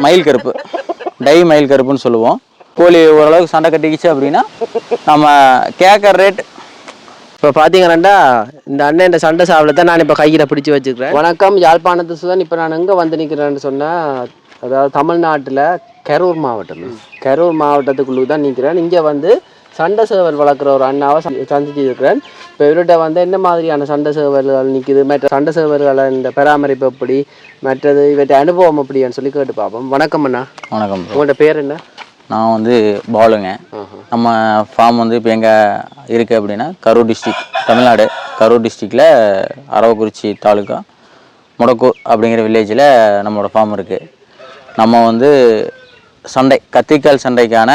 மயில் கருப்பு, டை மயில் கருப்புன்னு சொல்லுவோம். கோழி ஓரளவுக்கு சண்டை கட்டிக்கிச்சு அப்படின்னா நம்ம கேட்குற ரேட். இப்போ பார்த்தீங்கன்னா இந்த அண்ணன் இந்த சண்டை சாவலை தான் நான் இப்போ கையில் பிடிச்சி வச்சுக்கிறேன். வணக்கம், யாழ்ப்பாணத்து சுதன். இப்போ நான் எங்கே வந்து நிற்கிறேன்னு சொன்னால், அதாவது தமிழ்நாட்டில் கரூர் மாவட்டத்துக்குள்ளே தான் நிற்கிறேன். இங்கே வந்து சண்டை சேவல் வளர்க்குற ஒரு அண்ணாவை சந்திச்சு இருக்கிறேன். இப்போ இவர்கிட்ட வந்து என்ன மாதிரியான சண்டை சேவல்கள் நிற்குது, மற்ற சண்டை சேவல்களை இந்த பராமரிப்பு எப்படி, மற்றது இவற்றை அனுபவம் எப்படின்னு சொல்லி கேட்டு பார்ப்போம். வணக்கம் அண்ணா. வணக்கம். உங்கள்கிட்ட பேர் என்ன? நான் வந்து பாலுங்க. நம்ம ஃபார்ம் வந்து இப்போ எங்கே இருக்குது அப்படின்னா கரூர் டிஸ்ட்ரிக், தமிழ்நாடு. கரூர் டிஸ்ட்ரிக்டில் அரவக்குறிச்சி தாலுக்கா முடக்கூர் அப்படிங்கிற வில்லேஜில் நம்மளோட ஃபார்ம் இருக்குது. நம்ம வந்து கத்திரிக்கால் சண்டைக்கான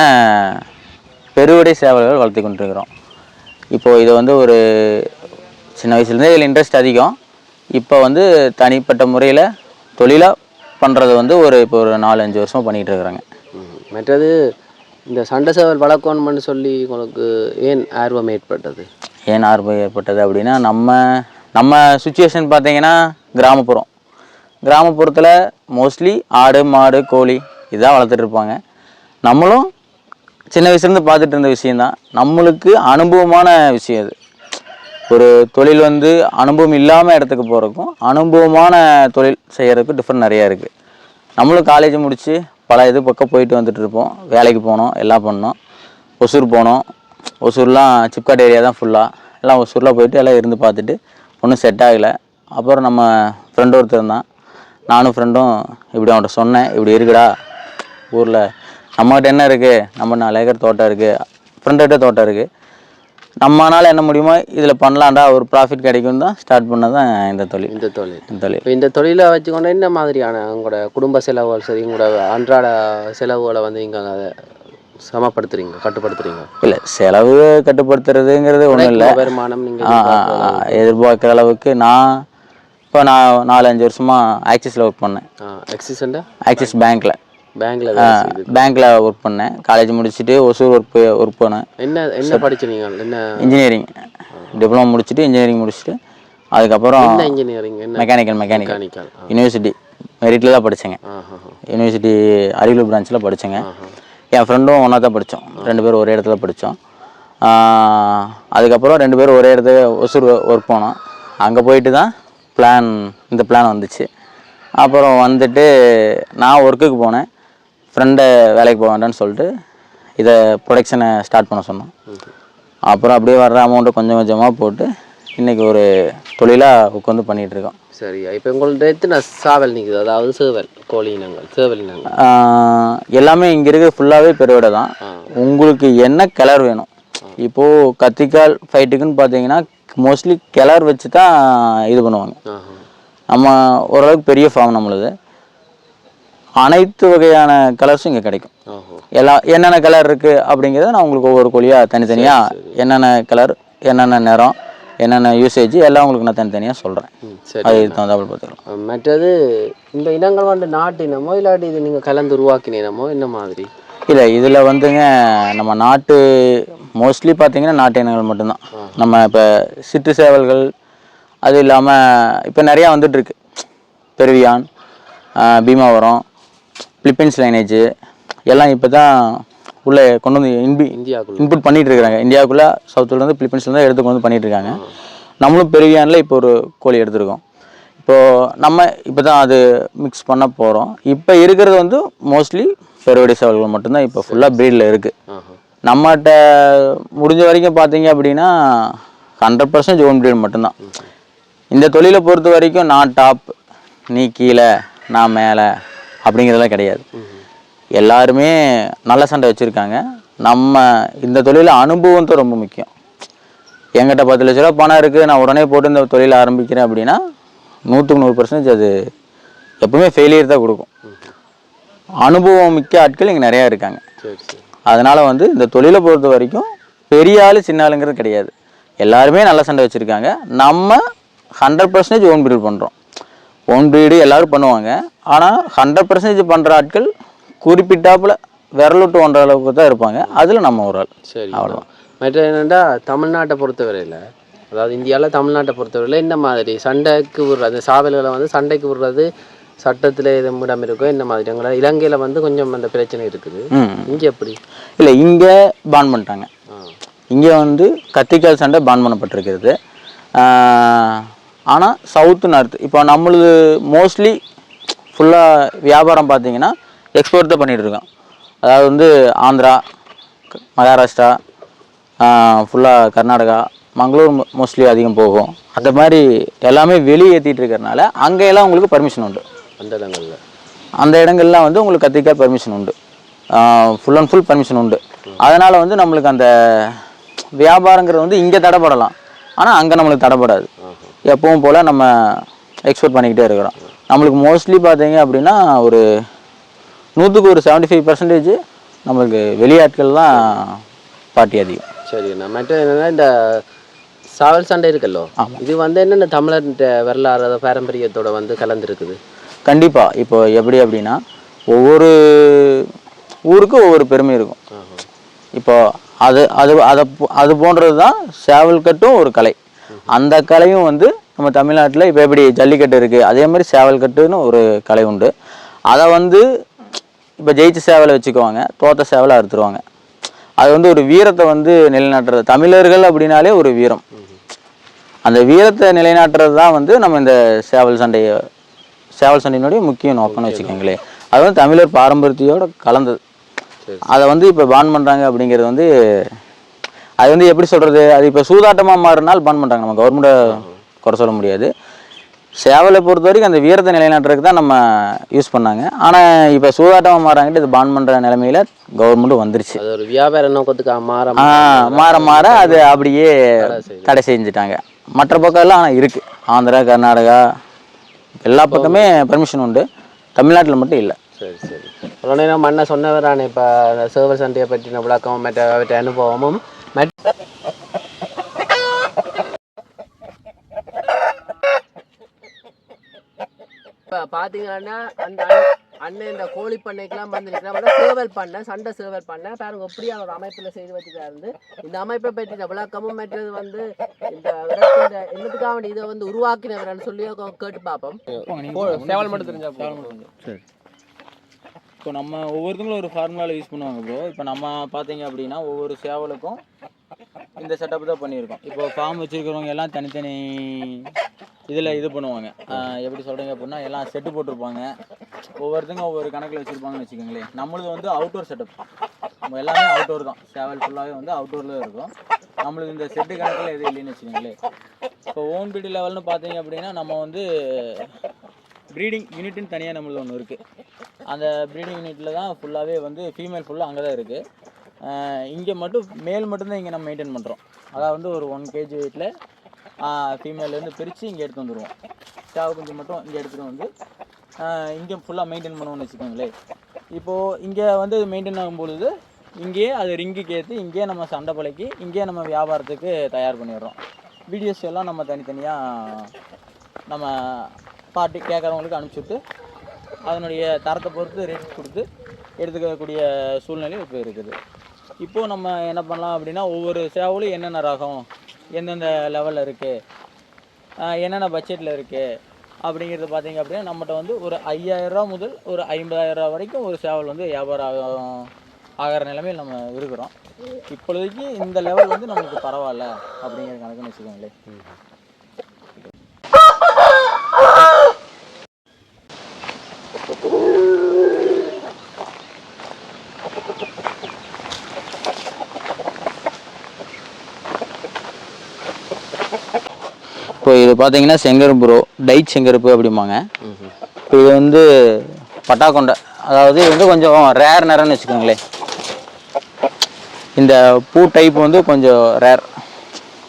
பெருவடை சேவல்கள் வளர்த்து கொண்டிருக்கிறோம். இப்போது இது வந்து ஒரு சின்ன வயசுலேருந்தே இதில் இன்ட்ரெஸ்ட் அதிகம். இப்போ வந்து தனிப்பட்ட முறையில் தொழிலாக பண்ணுறது வந்து இப்போ ஒரு 4-5 வருஷமாக பண்ணிகிட்டு இருக்கிறாங்க. மற்றது இந்த சண்டை சேவல் வளர்க்கணும்னு சொல்லி உங்களுக்கு ஏன் ஆர்வம் ஏற்பட்டது அப்படின்னா நம்ம சுச்சுவேஷன் பார்த்தீங்கன்னா கிராமப்புறத்தில் மோஸ்ட்லி ஆடு மாடு கோழி இதுதான் வளர்த்துட்டு இருப்பாங்க. நம்மளும் சின்ன வயசுலேருந்து பார்த்துட்டு இருந்த விஷயந்தான். நம்மளுக்கு அனுபவமான விஷயம் அது. ஒரு தொழில் வந்து அனுபவம் இல்லாமல் இடத்துக்கு போகிறதுக்கும் அனுபவமான தொழில் செய்கிறதுக்கும் டிஃப்ரெண்ட் நிறையா இருக்குது. நம்மளும் காலேஜ் முடித்து பல பக்கம் போயிட்டு வந்துட்டு இருப்போம். வேலைக்கு போனோம், எல்லாம் பண்ணோம். ஒசூர் போனோம். ஒசூர்லாம் சிப்காட் ஏரியா தான் ஃபுல்லாக. எல்லாம் ஒசூரில் போயிட்டு எல்லாம் இருந்து பார்த்துட்டு ஒன்றும் செட் ஆகலை. அப்புறம் நம்ம ஃப்ரெண்டு ஒருத்தர் இருந்தான். நானும் ஃப்ரெண்டும் இப்படி அவன்கிட்ட சொன்னேன், இப்படி இருக்குடா ஊரில் நம்மகிட்ட என்ன இருக்குது, நம்ம 4 ஏக்கர் தோட்டம் இருக்குது, ஃப்ரெண்ட்கிட்ட தோட்டம் இருக்குது, நம்மளால் என்ன முடியுமோ இதில் பண்ணலான்டா, ஒரு ப்ராஃபிட் கிடைக்கும் தான் ஸ்டார்ட் பண்ணது தான் இந்த தொழில். இப்போ இந்த தொழிலை வச்சுக்கொண்டு என்ன மாதிரியான உங்களோட குடும்ப செலவுகள் சரி, உங்களோட அன்றாட செலவுகளை வந்து நீங்கள் அதை கட்டுப்படுத்துறீங்க? இல்லை, செலவு கட்டுப்படுத்துறதுங்கிறது ஒன்றும் இல்லை. வருமானம் நீங்கள் எதிர்பார்க்குற அளவுக்கு நான் 4-5 வருஷமாக ஆக்சிஸில் ஒர்க் பண்ணேன். ஆக்சிஸ் பேங்க்கில் ஒர்க் பண்ணேன். காலேஜ் முடிச்சுட்டு ஒசூர் ஒர்க் பண்ணேன். என்ன படிச்சீங்க? இன்ஜினியரிங் டிப்ளமோ முடிச்சுட்டு இன்ஜினியரிங் முடிச்சுட்டு அதுக்கப்புறம் மெக்கானிக்கல் யூனிவர்சிட்டி மெரிட்டில் தான் படித்தேங்க. யூனிவர்சிட்டி அரியலூர் பிரான்ச்சில் படித்தேங்க. என் ஃப்ரெண்டும் ஒன்றா தான் படித்தோம். 2 பேரும் ஒரே இடத்துல படித்தோம். அதுக்கப்புறம் 2 பேரும் ஒரே இடத்துல ஒசூர் ஒர்க் போனோம். அங்கே போயிட்டு தான் இந்த பிளான் வந்துச்சு. அப்புறம் வந்துட்டு நான் ஒர்க்குக்கு போனேன். ஃப்ரெண்டை வேலைக்கு போக வேண்டான்னு சொல்லிட்டு இதை ப்ரொடக்ஷனை ஸ்டார்ட் பண்ண சொன்னோம். அப்புறம் அப்படியே வர்ற அமௌண்ட்டை கொஞ்சம் கொஞ்சமாக போட்டு இன்றைக்கி ஒரு தொழிலாக உட்காந்து பண்ணிகிட்ருக்கோம். சரி, இப்போ உங்கள்ட்ட எத்தனை சாவல் நிற்குது? அதாவது சேவல் இனங்கள் எல்லாமே இங்கே இருக்க ஃபுல்லாகவே பெருவிடை தான். உங்களுக்கு என்ன கலர் வேணும்? இப்போது கத்திரிக்கால் ஃபைட்டுக்குன்னு பார்த்தீங்கன்னா மோஸ்ட்லி கிளர் வச்சு தான் இது பண்ணுவாங்க. நம்ம ஓரளவுக்கு பெரிய ஃபார்ம் நம்மளுது. அனைத்து வகையான கலர்ஸும் இங்கே கிடைக்கும். என்னென்ன கலர் இருக்குது அப்படிங்கிறத நான் உங்களுக்கு ஒவ்வொரு கோழியாக தனித்தனியாக என்னென்ன கலர், என்னென்ன நிறம், என்னென்ன யூசேஜ் எல்லாம் உங்களுக்கு நான் தனித்தனியாக சொல்கிறேன். அது தகுந்தாப்புல பார்த்துக்கலாம். மற்றது இந்த இனங்கள் வந்து நாட்டு இனமோ இல்லாட்டி இது நீங்கள் கலந்து உருவாக்கினமோ என்ன மாதிரி? இல்லை, இதில் வந்துங்க நம்ம நாட்டு மோஸ்ட்லி பார்த்தீங்கன்னா நாட்டு இனங்கள் மட்டும்தான். நம்ம இப்போ சிட்டு சேவல்கள் அது இல்லாமல் இப்போ நிறையா வந்துட்டுருக்கு. பெருவியான், பீமாவரம், பிலிப்பைன்ஸ் லைனேஜ் எல்லாம் இப்போ தான் உள்ளே கொண்டு வந்து இன்புட் பண்ணிகிட்டு இருக்கிறாங்க. இந்தியாவுக்குள்ளே சவுத்துலேருந்து பிலிப்பைன்ஸ்லேருந்து எடுத்து கொண்டு வந்து பண்ணிகிட்ருக்காங்க. நம்மளும் பெருவியானில் இப்போ ஒரு கோழி எடுத்துருக்கோம். இப்போது நம்ம இப்போ தான் அது மிக்ஸ் பண்ண போகிறோம். இப்போ இருக்கிறது வந்து மோஸ்ட்லி பெருவடை சேவல்கள் மட்டும்தான் இப்போ ஃபுல்லாக ப்ரீடில் இருக்குது. நம்மகிட்ட முடிஞ்ச வரைக்கும் பார்த்தீங்க அப்படின்னா 100% ஓன் ப்ரீட் மட்டும்தான். இந்த தொழிலை பொறுத்த வரைக்கும் நான் டாப், நீ கீழே, நான் மேலே அப்படிங்கிறதெல்லாம் கிடையாது. எல்லாருமே நல்ல சண்டை வச்சுருக்காங்க. நம்ம இந்த தொழிலில் அனுபவம் தான் ரொம்ப முக்கியம். என்கிட்ட 10 லட்ச ரூபா பணம் இருக்குது, நான் உடனே போட்டு இந்த தொழிலை ஆரம்பிக்கிறேன் அப்படின்னா 100% அது எப்பவுமே ஃபெயிலியர் தான் கொடுக்கும். அனுபவம் மிக்க ஆட்கள் இங்கே நிறையா இருக்காங்க. அதனால் வந்து இந்த தொழிலை பொறுத்த வரைக்கும் பெரிய ஆள் சின்ன ஆளுங்கிறது கிடையாது. எல்லாருமே நல்ல சண்டை வச்சுருக்காங்க. நம்ம 100% ஓன் ப்ரீட் பண்ணுறோம். ஓன் ப்ரீடு எல்லோரும் பண்ணுவாங்க. ஆனால் 100% பண்ணுற ஆட்கள் குறிப்பிட்டாப்புல விரலுட்டு ஒன்ற அளவுக்கு தான் இருப்பாங்க. அதில் நம்ம ஒரு ஆள். சரி, அவ்வளோதான். மற்ற என்னென்னா தமிழ்நாட்டை பொறுத்தவரையில், அதாவது இந்தியாவில் தமிழ்நாட்டை பொறுத்தவரையில் இந்த மாதிரி சண்டைக்கு விடுறது, சாவல்களை வந்து சண்டைக்கு விடுறது சட்டத்தில் எதுவும் இடம் இருக்கோ இந்த மாதிரி எங்களை இலங்கையில் வந்து கொஞ்சம் அந்த பிரச்சனை இருக்குது. இங்கே எப்படி இல்லை, இங்கே பான் பண்ணிட்டாங்க. இங்கே வந்து கத்திரிக்கால் சண்டை பான் பண்ணப்பட்டிருக்கிறது. ஆனால் சவுத்து நார்த்து இப்போ நம்மளுது மோஸ்ட்லி ஃபுல்லாக வியாபாரம் பார்த்தீங்கன்னா எக்ஸ்போர்ட் தான் பண்ணிகிட்டு இருக்கோம். அதாவது வந்து ஆந்திரா, மகாராஷ்டிரா, ஃபுல்லாக கர்நாடகா, மங்களூர் மோஸ்ட்லி அதிகம் போகும். அந்த மாதிரி எல்லாமே வெளியே ஏற்றிட்டு இருக்கிறனால அங்கெல்லாம் உங்களுக்கு பர்மிஷன் உண்டு. அந்த இடங்கள்லாம் வந்து உங்களுக்கு கத்திரிக்காய் பர்மிஷன் உண்டு, ஃபுல் அண்ட் ஃபுல் பர்மிஷன் உண்டு. அதனால் வந்து நம்மளுக்கு அந்த வியாபாரங்கிறது வந்து இங்கே தடைப்படலாம், ஆனால் அங்கே நம்மளுக்கு தடைப்படாது. எப்பவும் போல் நம்ம எக்ஸ்போர்ட் பண்ணிக்கிட்டே இருக்கிறோம். நம்மளுக்கு மோஸ்ட்லி பார்த்தீங்க அப்படின்னா ஒரு 100க்கு ஒரு 75% நம்மளுக்கு வெளியாட்கள் தான் பார்ட்டி அதிகம். சரிண்ணா. மற்ற என்னென்னா இந்த சாவல் சண்டை இருக்கல்லோ, இது வந்து என்னென்ன தமிழர் வரலாறு பாரம்பரியத்தோட வந்து கலந்துருக்குது. கண்டிப்பாக. இப்போ எப்படி அப்படின்னா ஒவ்வொரு ஊருக்கும் ஒவ்வொரு பெருமை இருக்கும். இப்போ அது அது அதை அது போன்றது தான் சேவல் கட்டும் ஒரு கலை. அந்த கலையும் வந்து நம்ம தமிழ்நாட்டில் இப்போ எப்படி ஜல்லிக்கட்டு இருக்குது, அதே மாதிரி சேவல் கட்டுன்னு ஒரு கலை உண்டு. அதை வந்து இப்போ ஜெயிச்ச சேவலை வச்சுக்குவாங்க, தோத்த சேவலை அறுத்துருவாங்க. அது வந்து ஒரு வீரத்தை வந்து நிலைநாட்டுறது. தமிழர்கள் அப்படின்னாலே ஒரு வீரம். அந்த வீரத்தை நிலைநாட்டுறது தான் வந்து நம்ம இந்த சேவல் சண்டையினுடைய முக்கிய நோக்கம்னு வச்சுக்கோங்களேன். அது வந்து தமிழர் பாரம்பரியத்தோட கலந்தது. அதை வந்து இப்போ பான் பண்ணுறாங்க அப்படிங்கிறது வந்து அது வந்து எப்படி சொல்கிறது, அது இப்போ சூதாட்டமாக மாறினால் பான் பண்ணுறாங்க. நம்ம கவர்மெண்ட்டை குறை சொல்ல முடியாது. சேவலை பொறுத்த வரைக்கும் அந்த வீரத்தை நிலைநாட்டுறதுக்கு தான் நம்ம யூஸ் பண்ணாங்க. ஆனால் இப்போ சூதாட்டமாக மாறாங்கிட்டு இது பான் பண்ணுற நிலைமையில் கவர்மெண்ட்டும் வந்துருச்சு. அது ஒரு வியாபார நோக்கத்துக்கு மாற அது அப்படியே தடை செஞ்சுட்டாங்க. மற்ற பக்கம் எல்லாம் ஆனால் இருக்குது. ஆந்திரா, கர்நாடகா எல்லா பக்கமே பர்மிஷன் உண்டு, தமிழ்நாட்டில் மட்டும் இல்லை. சரி சரி. உடனே நம்ம அண்ணன் சொன்னவரானே இப்போ சேவல் சண்டையை பற்றின விளக்கமும் மற்ற அனுபவமும் இப்போ பார்த்தீங்கன்னா அந்த அண்ணன் இந்த கோழி பண்ணைக்கெல்லாம் வந்துருக்கிறா சேவல் பண்ண சண்டை சேவல் பண்ண பாருங்க எப்படியான ஒரு அமைப்பில் செய்து வச்சுதான் இருந்து இந்த அமைப்பை பற்றின விளக்கமும் மற்றது வந்து இந்த என்னத்துக்காக வேண்டி இதை வந்து உருவாக்கினவரன்னு சொல்லி கேட்டு பார்ப்போம். சேவல் மட்டும் தெரிஞ்சா சரி. இப்போ நம்ம ஒவ்வொருத்தங்களும் ஒரு ஃபார்முலாவில் யூஸ் பண்ணுவாங்க ப்ரோ. இப்போ நம்ம பார்த்தீங்க அப்படின்னா ஒவ்வொரு சேவலுக்கும் இந்த செட்டப் தான் பண்ணியிருக்கோம். இப்போ ஃபார்ம் வச்சுருக்கிறவங்க எல்லாம் தனித்தனி இதில் இது பண்ணுவாங்க. எப்படி சொல்கிறீங்க அப்படின்னா எல்லாம் செட்டு போட்டிருப்பாங்க. ஒவ்வொருத்தங்க ஒவ்வொரு கணக்கில் வச்சுருப்பாங்கன்னு வச்சுக்கோங்களேன். நம்மளது வந்து அவுட்டோர் செட்டப், நம்ம எல்லாமே அவுட்டோர் தான். சேவல் ஃபுல்லாகவே வந்து அவுட்டோரில் இருக்கும். நம்மளுக்கு இந்த செட்டு கணக்கில் எதுவும் இல்லைன்னு வச்சுக்கோங்களேன். இப்போ ஓன் பீடி லெவல்னு பார்த்தீங்க அப்படின்னா நம்ம வந்து ப்ரீடிங் யூனிட்னு தனியாக நம்மளுக்கு ஒன்று இருக்குது. அந்த ப்ரீடிங் யூனிட்டில் தான் ஃபுல்லாகவே வந்து ஃபீமேல் ஃபுல்லாக அங்கே தான் இருக்குது. இங்கே மட்டும் மேல் மட்டும்தான் இங்கே நம்ம மெயின்டைன் பண்ணுறோம். அதாவது வந்து ஒரு 1 kg வெயிட்டில் ஃபீமேலேருந்து பிரித்து இங்கே எடுத்து வந்துடுவோம். சேவை குஞ்சு மட்டும் இங்கே எடுத்துகிட்டு வந்து இங்கே ஃபுல்லாக மெயின்டைன் பண்ணுவோம்னு வச்சுக்கோங்களேன். இப்போது இங்கே வந்து மெயின்டைன் ஆகும்பொழுது இங்கேயே அது ரிங்குக்கு ஏற்றி இங்கேயே நம்ம சண்டை பழக்கி இங்கேயே நம்ம வியாபாரத்துக்கு தயார் பண்ணிடுறோம். வீடியோஸ் எல்லாம் நம்ம தனித்தனியாக நம்ம பார்ட்டி கேட்குறவங்களுக்கு அனுப்பிச்சுட்டு அதனுடைய தரத்தை பொறுத்து ரேட் கொடுத்து எடுத்துக்கக்கூடிய சூழ்நிலை இப்போ இருக்குது. இப்போது நம்ம என்ன பண்ணலாம் அப்படின்னா ஒவ்வொரு சேவலும் என்னென்ன ரகம், எந்தெந்த லெவலில் இருக்குது, என்னென்ன பட்ஜெட்டில் இருக்குது அப்படிங்கிறது பார்த்திங்க அப்படின்னா நம்மகிட்ட வந்து ஒரு 5000 ரூபா முதல் ஒரு 50,000 ரூபா வரைக்கும் ஒரு சேவல் வந்து வியாபாரம் ஆகிற நிலைமையில் நம்ம இருக்கிறோம். இப்பொழுதைக்கு இந்த லெவல் வந்து நம்மளுக்கு பரவாயில்ல அப்படிங்கிற கணக்குன்னு வச்சுக்கோங்களேன். இப்போ இது பார்த்தீங்கன்னா செங்கரும்பு ப்ரோ, டைட் செங்கருப்பு அப்படிம்பாங்க. இப்போ இது வந்து பட்டாக்கொண்டை, அதாவது இது வந்து கொஞ்சம் ரேர் நிறம்னு வச்சுக்கோங்களேன். இந்த பூ டைப் வந்து கொஞ்சம் ரேர்.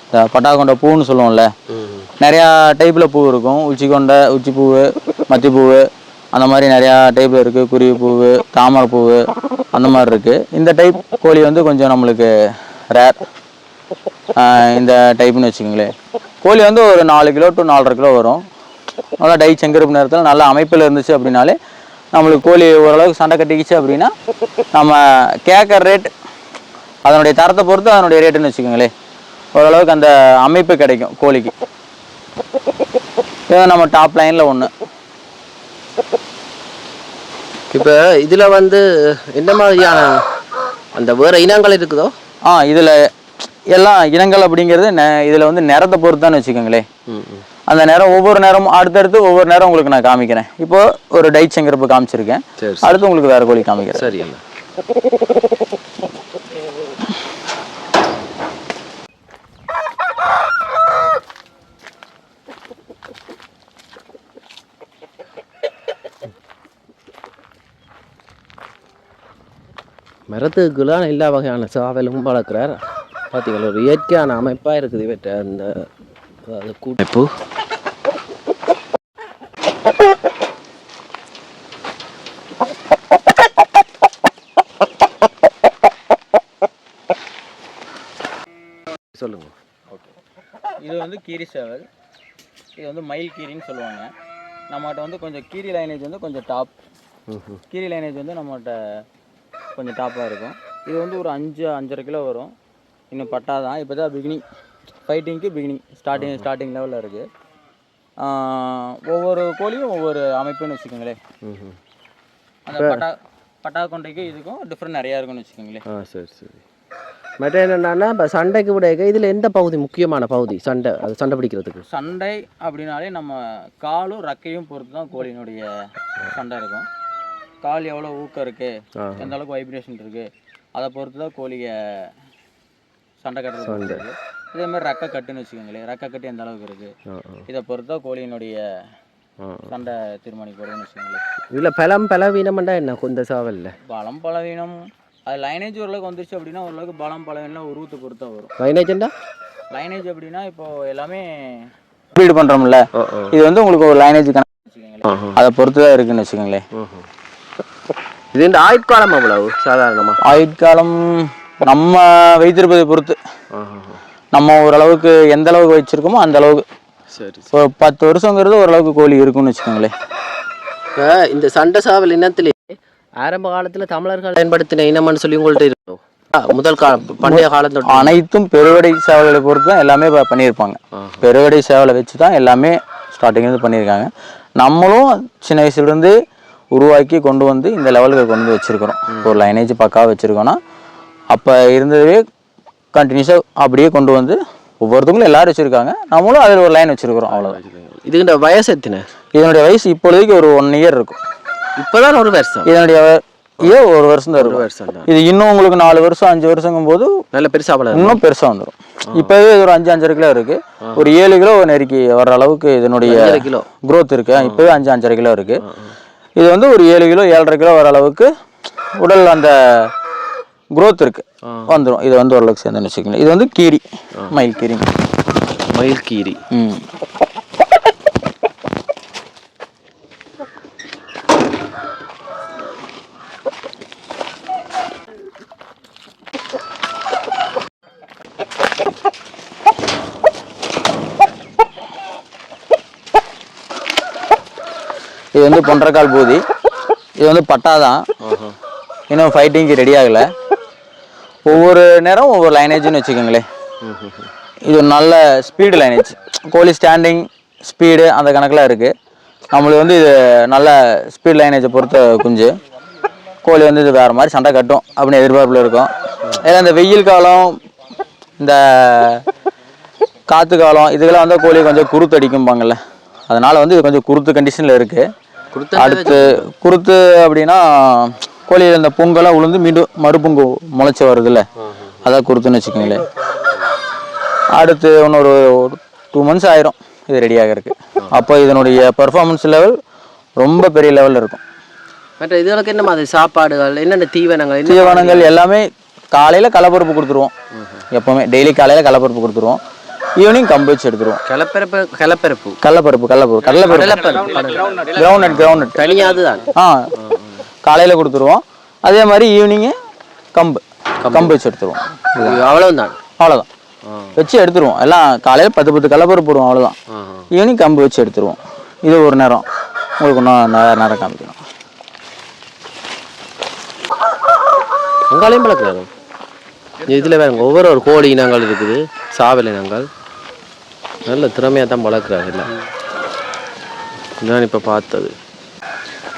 இந்த பட்டாக்கொண்டை பூன்னு சொல்லுவோம்ல, நிறையா டைப்பில் பூ இருக்கும். உச்சிக்கொண்டை, உச்சிப்பூ, மத்திப்பூ, அந்த மாதிரி நிறையா டைப்பில் இருக்குது. குருவிப்பூ, தாமரைப்பூ, அந்த மாதிரி இருக்குது. இந்த டைப் கோழி வந்து கொஞ்சம் நம்மளுக்கு ரேர். இந்த டைப்புன்னு வச்சுக்கோங்களேன். கோழி வந்து ஒரு 4 கிலோ டு 4.5 கிலோ வரும். நல்லா டை செங்கருப்பு நேரத்தில் நல்ல அமைப்பில் இருந்துச்சு அப்படின்னாலே நம்மளுக்கு கோழி ஓரளவுக்கு சண்டை கட்டிக்கிச்சு அப்படின்னா நம்ம கேட்குற ரேட் அதனுடைய தரத்தை பொறுத்து அதனுடைய ரேட்டுன்னு வச்சுக்கோங்களேன். ஓரளவுக்கு அந்த அமைப்பு கிடைக்கும் கோழிக்கு. இது நம்ம டாப் லைனில் ஒன்று. இப்போ இதில் வந்து என்ன மாதிரியான அந்த வேறு இனங்கள் இருக்குதோ? இதில் எல்லாம் இனங்கள் அப்படிங்கிறது இதில் வந்து நிறத்தை பொறுத்தான்னு வச்சுக்கோங்களேன். அந்த நேரம் ஒவ்வொரு நேரமும் அடுத்தடுத்து ஒவ்வொரு நேரம் உங்களுக்கு நான் காமிக்கிறேன். இப்போ ஒரு டைட் செங்கருப்பு காமிச்சிருக்கேன், அடுத்து உங்களுக்கு வேற கோழி காமிக்கிறேன். சரி அண்ணா. மரத்துக்குலாம் எல்லா வகையான சாவலும் வளர்க்குறார். பார்த்தீங்களா, ஒரு இயற்கையான அமைப்பாக இருக்குது இவற்றை அந்த கூட்டமைப்பு. சொல்லுங்க. ஓகே, இது வந்து கீரி சேவல். இது வந்து மயில் கீரின்னு சொல்லுவாங்க. நம்மகிட்ட வந்து கொஞ்சம் கீரி லைனேஜ் வந்து கொஞ்சம் டாப். கீரி லைனேஜ் வந்து நம்மகிட்ட கொஞ்சம் டாப்பாக இருக்கும். இது வந்து ஒரு 5-5.5 கிலோ வரும். இன்னும் பட்டாதான், இப்போ தான் பிகினிங், ஃபைட்டிங்க்கு பிகினிங், ஸ்டார்டிங் லெவலில் இருக்குது. ஒவ்வொரு கோழியும் ஒவ்வொரு அமைப்புன்னு வச்சுக்கோங்களேன். அந்த பட்டா கொண்டைக்கு இதுக்கும் டிஃப்ரெண்ட் நிறையா இருக்குன்னு வச்சுக்கோங்களேன். சரி சரி. மற்ற என்னென்னா இப்போ சண்டைக்கு விட இதில் எந்த பகுதி முக்கியமான பகுதி சண்டை பிடிக்கிறதுக்கு? சண்டை அப்படின்னாலே நம்ம காலும் ரக்கையும் பொறுத்து தான் கோழியினுடைய சண்டை இருக்கும். கால் எவ்வளோ ஊக்கம் இருக்குது, எந்த அளவுக்கு வைப்ரேஷன் இருக்குது, அதை பொறுத்து தான் கோழியை சண்டை கட்டுறது இருக்குது. இதே மாதிரி ரக்கை கட்டுன்னு வச்சுக்கோங்களேன். ரக்கை கட்டு எந்த அளவுக்கு இருக்குது, இதை பொறுத்து தான் கோழியினுடைய சண்டை தீர்மானிக்கப்படுதுன்னு வச்சுக்கோங்களேன். இதில் பலவீனம்ண்டா என்ன இந்த சாவலில்? பலம் பலவீனம் அது லைனேஜ் ஓரளவுக்கு வந்துருச்சு அப்படின்னா ஓரளவுக்கு பலம் பலவீனம் உருவத்தை பொறுத்தா வரும். லைனேஜ் அப்படின்னா இப்போ எல்லாமே ப்ரீட் பண்ணுறோம்ல, இது வந்து உங்களுக்கு ஒரு லைனேஜ் கணக்கு வச்சுக்கோங்களேன், அதை பொறுத்து தான் இருக்குன்னு வச்சுக்கோங்களேன். இது இந்த ஆயுட்காலம் எவ்வளவு சாதாரணமாக? ஆயுட்காலம் நம்ம வைத்திருப்பதை பொறுத்து. நம்ம ஓரளவுக்கு எந்த அளவுக்கு வச்சுருக்கோமோ அந்த அளவுக்கு. சரி, ஒரு 10 வருஷங்கிறது ஓரளவுக்கு கோழி இருக்குன்னு வச்சுக்கோங்களேன். இந்த சண்டை சாவல் இனத்திலே ஆரம்ப காலத்தில் தமிழர்கள் பயன்படுத்தின இனம்னு சொல்லி உங்கள்கிட்ட இருக்கும். முதல் பண்டைய காலத்தோட அனைத்தும் பெருவடை சேவல்களை பொறுத்து தான் எல்லாமே பண்ணியிருப்பாங்க. பெருவடை சேவலை வச்சு தான் எல்லாமே ஸ்டார்டிங்லேருந்து பண்ணியிருக்காங்க. நம்மளும் சின்ன வயசுலேருந்து உருவாக்கி கொண்டு வந்து இந்த லெவலுக்கு கொண்டு வந்து வச்சுருக்கிறோம். ஒரு லைனேஜ் பக்காவாக வச்சுருக்கோன்னா அப்போ இருந்ததே கண்டினியூஸாக அப்படியே கொண்டு வந்து ஒவ்வொருத்தவங்களும் எல்லாரும் வச்சுருக்காங்க, நம்மளும் அதில் ஒரு லைன் வச்சுருக்கிறோம், அவ்வளோதான். இதுக்கு வயசு எத்தனை? இதனுடைய வயசு இப்பொழுதுக்கு ஒரு 1 இயர் இருக்கும். இப்போதான் 1 வருஷம். இதனுடைய ஏன் 1 வருஷம் தான் இருக்கும். இது இன்னும் உங்களுக்கு 4 வருஷம் 5 வருஷங்கும் போது நல்ல பெருசாக இன்னும் பெருசாக வந்துடும். இப்போவே ஒரு 5-5.5 கிலோ இருக்குது. ஒரு 7 கிலோ நெருக்கி வர்ற அளவுக்கு இதனுடைய க்ரோத் இருக்குது. இப்போவே 5-5.5 கிலோ இருக்குது. இது வந்து ஒரு 7 கிலோ 7.5 கிலோ வர அளவுக்கு உடல் அந்த க்ரோத் இருக்குது, வந்துடும். இது வந்து ஓரளவுக்கு சேர்ந்துன்னு வச்சுக்கோங்களேன். இது வந்து கீரி, மயில் கீரி. மயில் கீரி. இது வந்து பொன்றக்கால் பூதி. இது வந்து பட்டாதான், இன்னும் ஃபைட்டிங்க்கு ரெடி ஆகலை. ஒவ்வொரு நேரம் ஒவ்வொரு லைனேஜ்னு வச்சுக்கோங்களேன். இது ஒரு நல்ல ஸ்பீடு லைனேஜ். கோழி ஸ்டாண்டிங் ஸ்பீடு அந்த கணக்கில் இருக்குது. நம்மளுக்கு வந்து இது நல்ல ஸ்பீட் லைனேஜை பொறுத்த குஞ்சு. கோழி வந்து இது வேறு மாதிரி சண்டை கட்டும் அப்படின்னு எதிர்பார்ப்பில் இருக்கும். ஏன்னா இந்த வெயில் காலம், இந்த காற்று காலம், இதுக்கெல்லாம் வந்து கோழி கொஞ்சம் குருத்து அடிக்கும்பாங்கள்ல, அதனால் வந்து இது கொஞ்சம் குருத்து கண்டிஷனில் இருக்குது. அடுத்து குருத்து அப்படின்னா கோழியில் இந்த பொங்கெல்லாம் உளுந்து மீண்டும் மறுபொங்கு முளைச்சி வருதுல்ல, அதான் குருத்துன்னு வச்சுக்கோங்களேன். அடுத்து இன்னொரு 2 months ஆயிரும் இது ரெடியாக இருக்குது. அப்போ இதனுடைய பெர்ஃபார்மன்ஸ் லெவல் ரொம்ப பெரிய லெவலில் இருக்கும். மற்ற இதுகளுக்கு என்ன மாதிரி சாப்பாடுகள், என்னென்ன தீவனங்கள் எல்லாமே காலையில் களைப்பருப்பு கொடுத்துருவோம். எப்போவுமே டெய்லி காலையில் களைப்பருப்பு கொடுத்துருவோம். ஈவினிங் கம்பு வச்சு எடுத்துருவோம். கடலைப்பருப்பு கிரவுண்ட் தனியாது தான். காலையில் கொடுத்துருவோம். அதே மாதிரி ஈவினிங்கு கம்பு வச்சு எடுத்துருவோம். அவ்வளோதான் வச்சு எடுத்துருவோம். எல்லாம் காலையில் 10 கடலைப்பருப்பு போடுவோம், அவ்வளோதான். ஈவினிங் கம்பு வச்சு எடுத்துருவோம். இது ஒரு நேரம். உங்களுக்கு இன்னும் வேறு நேரம் காமிக்கணும். அங்காலையும் பழக்கிறாரு. இதில் வேறு ஒவ்வொரு கோழி இனங்கள் இருக்குது, சாவல் இனங்கள். நல்ல திறமையாக தான் வளர்க்குறாங்க. இல்லை நான் இப்போ பார்த்தது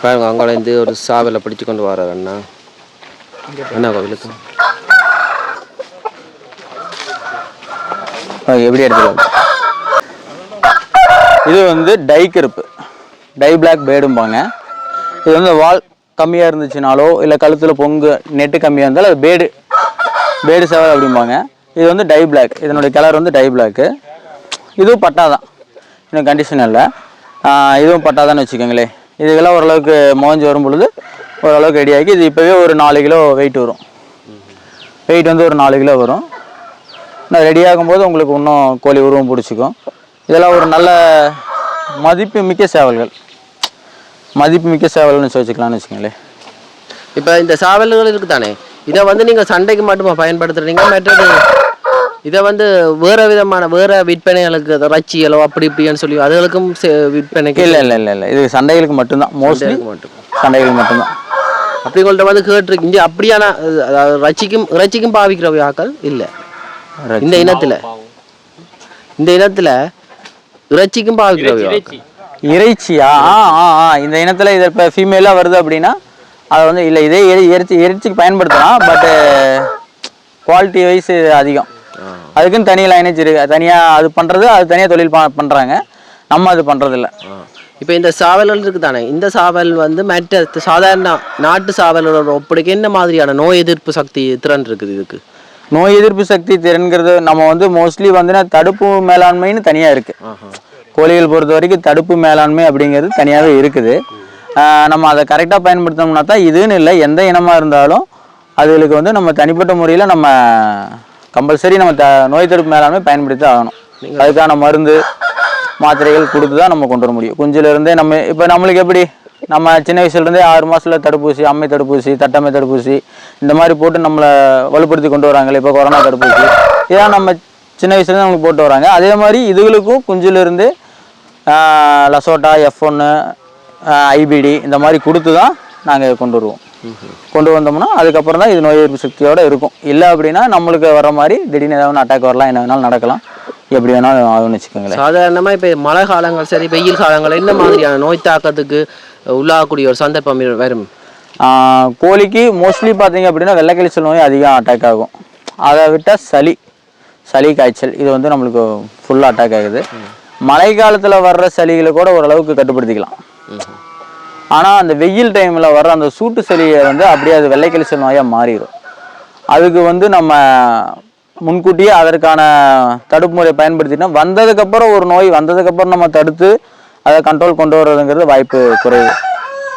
பாருங்க அங்கேருந்து ஒரு சாவலை பிடிச்சு கொண்டு வரார் அண்ணா. என்ன கோவிலுக்கு எப்படி எடுத்துக்கலாம். இது வந்து டை கருப்பு, டை பிளாக் பேடும்பாங்க. இது வந்து வால் கம்மியாக இருந்துச்சுனாலோ இல்லை கழுத்தில் பொங்கு நெட்டு கம்மியாக இருந்தாலும் அது பேடு சேவல் அப்படிம்பாங்க. இது வந்து டை பிளாக், இதனுடைய கலர் வந்து டை பிளாக்கு. இதுவும் பட்டா தான், இன்னும் கண்டிஷன் இல்லை. இதுவும் பட்டா தான் வச்சுக்கோங்களேன். இதுக்கெல்லாம் ஓரளவுக்கு மோஞ்சு வரும் பொழுது ஓரளவுக்கு ரெடி ஆகி இது இப்போவே ஒரு 4 கிலோ வெயிட் வரும். வெயிட் வந்து ஒரு 4 கிலோ வரும். நான் ரெடி ஆகும்போது உங்களுக்கு இன்னும் கோழி உருவம் பிடிச்சிக்கும். இதெல்லாம் ஒரு நல்ல மதிப்பு மிக்க சேவல்னு வச்சுக்கலாம்னு வச்சுக்கோங்களேன். இப்போ இந்த சாவல்கள் இருக்குது தானே, இதை வந்து நீங்கள் சண்டைக்கு மட்டுமா பயன்படுத்துகிறீங்க? மற்றது இதை வந்து வேறு விற்பனைகளுக்கு ரச்சியலோ அப்படி இப்படின்னு சொல்லி அதுகளுக்கும் விற்பனைக்கு? இல்லை இது சண்டைகளுக்கு மட்டும்தான், மோஸ்ட்லி சண்டைகளுக்கு மட்டும்தான். அப்படி உங்கள்கிட்ட வந்து கேட்டுருக்கு இங்கே அப்படியான இறைச்சிக்கும் பாவிக்கிற ஆக்கள் இல்லை இந்த இனத்தில் இறைச்சிக்கும் பாவிக்கிற இறைச்சியா? இந்த இனத்தில் இதை இப்போ ஃபீமேலாக வருது அப்படின்னா அதை வந்து இல்லை இதே இறைச்சிக்கு பயன்படுத்தலாம். பட்டு குவாலிட்டி வைஸ் அதிகம், அதுக்குன்னு தனி லைனேஜ் இருக்குது. தனியாக அது பண்ணுறது, அது தனியாக தொழில் பண்ணுறாங்க. நம்ம அது பண்ணுறதில்ல. இப்போ இந்த சாவல்கள் இருக்குது தானே, இந்த சாவல் வந்து மற்ற சாதாரண நாட்டு சாவல்களோட ஒப்படைக்க என்ன மாதிரியான நோய் எதிர்ப்பு சக்தி திறன் இருக்குது? இதுக்கு நோய் எதிர்ப்பு சக்தி திறன்கிறது நம்ம வந்து மோஸ்ட்லி வந்துன்னா தடுப்பு மேலாண்மைன்னு தனியாக இருக்குது. கோழிகள் பொறுத்த வரைக்கும் தடுப்பு மேலாண்மை அப்படிங்கிறது தனியாகவே இருக்குது. நம்ம அதை கரெக்டாக பயன்படுத்தணும்னா தான், இதுன்னு இல்லை எந்த இனமாக இருந்தாலும் அதுகளுக்கு வந்து நம்ம தனிப்பட்ட முறையில் நம்ம கம்பல்சரி நம்ம நோய் தடுப்பு மேலாண்மை பயன்படுத்தி ஆகணும். அதுக்கான மருந்து மாத்திரைகள் கொடுத்து தான் நம்ம கொண்டு வர முடியும். குஞ்சிலிருந்தே நம்ம இப்போ நம்மளுக்கு எப்படி நம்ம சின்ன வயசுலேருந்தே 6 மாதத்தில் தடுப்பூசி, அம்மை தடுப்பூசி, தட்டம்மை தடுப்பூசி இந்த மாதிரி போட்டு நம்மளை வலுப்படுத்தி கொண்டு வராங்களே. இப்போ கொரோனா தடுப்பூசி இதெல்லாம் நம்ம சின்ன வயசுலேருந்து நம்மளுக்கு போட்டு வராங்க. அதே மாதிரி இதுகளுக்கும் குஞ்சிலிருந்து லசோட்டா, F1, IBD இந்த மாதிரி கொடுத்து தான் நாங்கள் கொண்டு வருவோம். கொண்டு வந்தோம்னா அதுக்கப்புறம் தான் இது நோய் எதிர்ப்பு சக்தியோடு இருக்கும். இல்லை அப்படின்னா நம்மளுக்கு வர மாதிரி திடீர்னு ஏதாவது அட்டாக் வரலாம், என்ன வேணாலும் நடக்கலாம், எப்படி வேணாலும் ஆகும்னு வச்சுக்கோங்களேன். சாதாரணமாக இப்போ மழை காலங்கள் சரி வெயில் காலங்கள் என்ன மாதிரியான நோய் தாக்கத்துக்கு உள்ளாகக்கூடிய ஒரு சந்தர்ப்பம் வரும்? கோழிக்கு மோஸ்ட்லி பார்த்தீங்க அப்படின்னா வெள்ளைக்கழிச்சல் நோய் அதிகம் அட்டாக் ஆகும். அதை விட்டால் சளி காய்ச்சல் இது வந்து நம்மளுக்கு ஃபுல்லாக அட்டாக் ஆகுது. மழை காலத்தில் வர்ற சளிகளை கூட ஓரளவுக்கு கட்டுப்படுத்திக்கலாம். ஆனால் அந்த வெயில் டைமில் வர்ற அந்த சூட்டு சளியை வந்து அப்படியே அது வெள்ளைக்கழிச்சல் நோயாக மாறிடும். அதுக்கு வந்து நம்ம முன்கூட்டியே அதற்கான தடுப்பு முறையை பயன்படுத்தினா வந்ததுக்கப்புறம் ஒரு நோய் வந்ததுக்கப்புறம் நம்ம தடுத்து அதை கண்ட்ரோல் கொண்டு வர்றதுங்கிறது வாய்ப்பு குறைவு.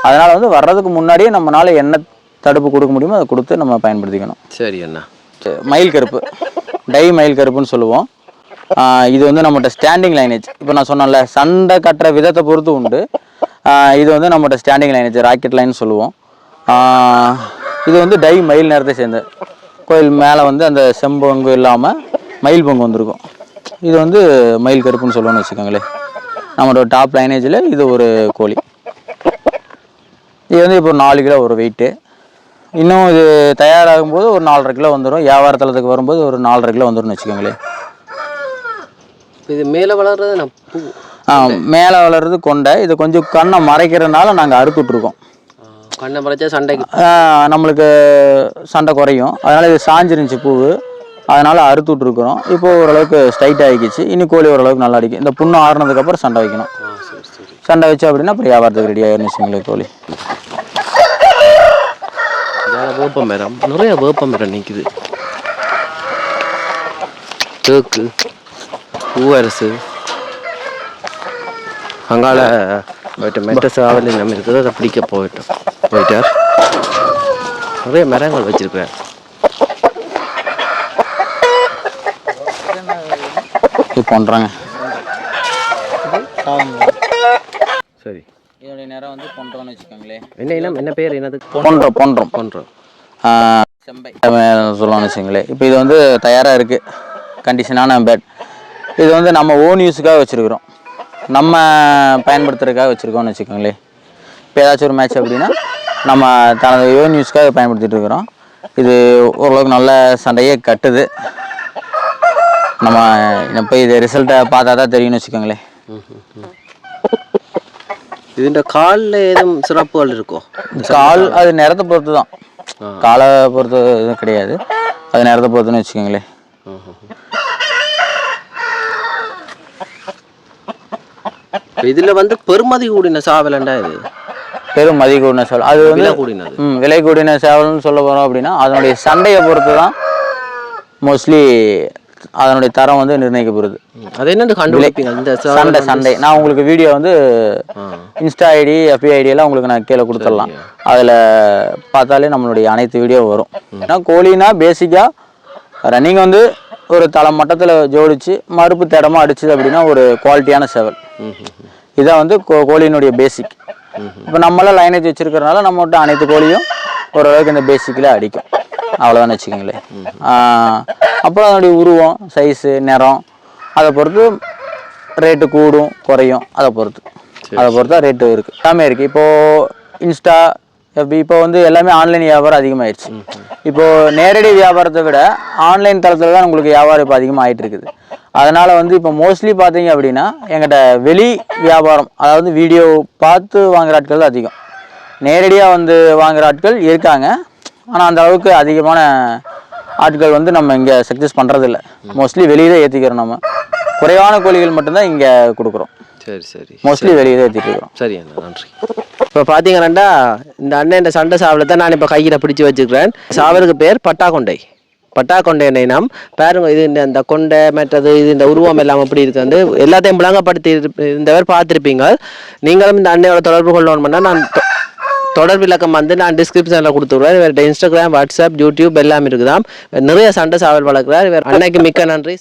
அதனால் வந்து வர்றதுக்கு முன்னாடியே நம்மளால் என்ன தடுப்பு கொடுக்க முடியுமோ அதை கொடுத்து நம்ம பயன்படுத்திக்கணும். சரி அண்ணா. மயில் கருப்பு, டை மயில் கருப்புன்னு சொல்லுவோம். இது வந்து நம்மகிட்ட ஸ்டாண்டிங் லைனேஜ். இப்போ நான் சொன்னேன்ல சண்டை கட்டுற விதத்தை பொறுத்து உண்டு. இது வந்து நம்மகிட்ட ஸ்டாண்டிங் லைனேஜ், ராக்கெட் லைன் சொல்லுவோம். இது வந்து டை மயில் நேரத்தை சேர்ந்த கோயில் மேலே வந்து அந்த செம்பொங்கு இல்லாமல் மயில் பொங்கு வந்திருக்கும். இது வந்து மயில் கருப்புன்னு சொல்லுவோம்னு வச்சுக்கோங்களேன். நம்மளோட டாப் லைனேஜில் இது ஒரு கோழி. இது வந்து இப்போ 4 கிலோ ஒரு வெயிட்டு. இன்னும் இது தயாராகும்போது ஒரு 4.5 கிலோ வந்துடும். வியாபாரத்தளத்துக்கு வரும்போது ஒரு 4.5 கிலோ வந்துடும்னு வச்சுக்கோங்களேன். இது மேலே வளர்றது மேலே வளர்றது கொண்டை. இது கொஞ்சம் கண்ணை மறைக்கிறதுனால நாங்கள் அறுத்துட்ருக்கோம். கண்ணை மறைச்சா சண்டைக்கு நம்மளுக்கு சண்டை குறையும். அதனால் இது சாஞ்சிருந்துச்சு பூவு, அதனால் அறுத்துட்ருக்குறோம். இப்போ ஓரளவுக்கு ஸ்ட்ரைட் ஆகிக்கிச்சு. இன்னும் கோழி ஓரளவுக்கு நல்லா அடிக்கும். இந்த புண்ணு ஆறுனதுக்கப்புறம் சண்டை வைக்கணும். சண்டை வச்சு அப்படின்னா அப்புறம் வியாபாரத்துக்கு ரெடி ஆகிருன்னு வச்சுங்களேன் கோழி. வேப்ப மரம், நிறைய வேப்ப மரம் நிற்குது. தேக்கு, பூவரசு, அங்கால மெட்ட சாவல் நம்ம இருக்குது. அதை பிடிக்க போயிட்டார். நிறைய மரங்கள் வச்சிருக்கிறேன். பண்ணுறாங்க. சரி, இதோடைய நேரம் வந்து பொன்றோன்னு வச்சுக்கோங்களேன். என்ன பேர் என்னது? பொன்றோம் செம்பை சொல்லலாம்னு வச்சுங்களேன். இப்போ இது வந்து தயாராக இருக்குது, கண்டிஷனான பேட். இது வந்து நம்ம ஓன் யூஸுக்காக வச்சுருக்குறோம், நம்ம பயன்படுத்துறதுக்காக வச்சுருக்கோம்னு வச்சுக்கோங்களேன். இப்போ ஏதாச்சும் ஒரு மேட்ச் அப்படின்னா நம்ம தனது ஓன் யூஸுக்காக பயன்படுத்திகிட்டு இருக்கிறோம். இது ஓரளவுக்கு நல்ல சண்டையே கட்டுது. நம்ம இப்போ இது ரிசல்ட்டை பார்த்தா தான் தெரியும்னு வச்சுக்கோங்களேன். இதுன்ற காலில் ஏதும் சிறப்புகள் இருக்கோ? கால் அது நேரத்தை பொறுத்து தான், காலை பொறுத்து எதுவும் கிடையாது, அது நேரத்தை பொறுத்துன்னு வச்சுக்கோங்களேன். இதில் வந்து பெருமதி கூடின சாவலண்டா இது பெரும் மதி கூடின சேவல், அது வந்து விலை கூடினது. விலை கூடின சேவல்னு சொல்ல போகிறோம் அப்படின்னா அதனுடைய சண்டையை பொறுத்து தான் மோஸ்ட்லி அதனுடைய தரம் வந்து நிர்ணயிக்கப்படுது. அது என்னென்னு கண்டுபிடிப்பீங்க இந்த சண்டை நான் உங்களுக்கு வீடியோ வந்து இன்ஸ்டா ஐடி எஃபி ஐடி எல்லாம் உங்களுக்கு நான் கீழே கொடுத்துடலாம், அதில் பார்த்தாலே நம்மளுடைய அனைத்து வீடியோ வரும். ஏன்னா கோழினா பேசிக்காக ரன்னிங் வந்து ஒரு தலை மட்டத்தில் ஜோடிச்சு மறுப்பு தேடமாக அடிச்சுது அப்படின்னா ஒரு குவாலிட்டியான சேவல். இதான் வந்து கோழியினுடைய பேசிக். இப்போ நம்மளாம் லைனேஜ் வச்சிருக்கிறதுனால நம்மகிட்ட அனைத்து கோழியும் ஓரளவுக்கு இந்த பேசிக்கில் அடிக்கும், அவ்வளோதானே வச்சுக்கோங்களேன். அப்புறம் அதனுடைய உருவம், சைஸு, நிறம் அதை பொறுத்து ரேட்டு கூடும் குறையும், அதை பொறுத்து தான் ரேட்டு இருக்குது, எல்லாமே இருக்குது. இப்போது இன்ஸ்டா எஃபி இப்போ வந்து எல்லாமே ஆன்லைன் வியாபாரம் அதிகமாகிடுச்சு. இப்போது நேரடி வியாபாரத்தை விட ஆன்லைன் தளத்தில் தான் உங்களுக்கு வியாபாரம் இப்போ அதிகமாக ஆகிட்டு இருக்குது. அதனால் வந்து இப்போ மோஸ்ட்லி பார்த்தீங்க அப்படின்னா எங்கிட்ட வெளி வியாபாரம், அதாவது வீடியோ பார்த்து வாங்குகிற ஆட்கள் தான் அதிகம். நேரடியாக வந்து வாங்குகிற ஆட்கள் இருக்காங்க, ஆனால் அந்த அளவுக்கு அதிகமான ஆட்கள் வந்து நம்ம இங்கே சக்ஸஸ் பண்ணுறதில்ல. மோஸ்ட்லி வெளியே தான் ஏற்றிக்கிறோம், நம்ம குறைவான கோழிகள் மட்டும்தான் இங்கே கொடுக்குறோம். சரி மோஸ்ட்லி வெளியே தான் ஏற்றிட்டு இருக்கிறோம். சரி அண்ணா, நன்றி. இப்போ பார்த்தீங்கன்னா இந்த அண்ணன் இந்த சண்டை சாவலை தான் நான் இப்போ கையில் பிடிச்சி வச்சுக்கிறேன். சாவலுக்கு பேர் பட்டாக்கொண்டை எண்ணெய்னாம். பாருங்க, இது இந்த கொண்டை மற்றது இது இந்த உருவம் எல்லாம் அப்படி இருக்கு, வந்து எல்லாத்தையும் விளங்கப்படுத்தி இருந்தவர் பார்த்துருப்பீங்க. நீங்களும் இந்த அண்ணையோட தொடர்பு கொள்ளணும்னா நான் தொடர்பு இலக்கம் வந்து நான் டிஸ்கிரிப்ஷனில் கொடுத்துருவேன். இவர்கிட்ட இன்ஸ்டாகிராம், வாட்ஸ்அப், யூடியூப் எல்லாம் இருக்குதாம். நிறைய சண்டை சாவல் வளர்க்குறார் இவர். அன்னைக்கு மிக்க நன்றி.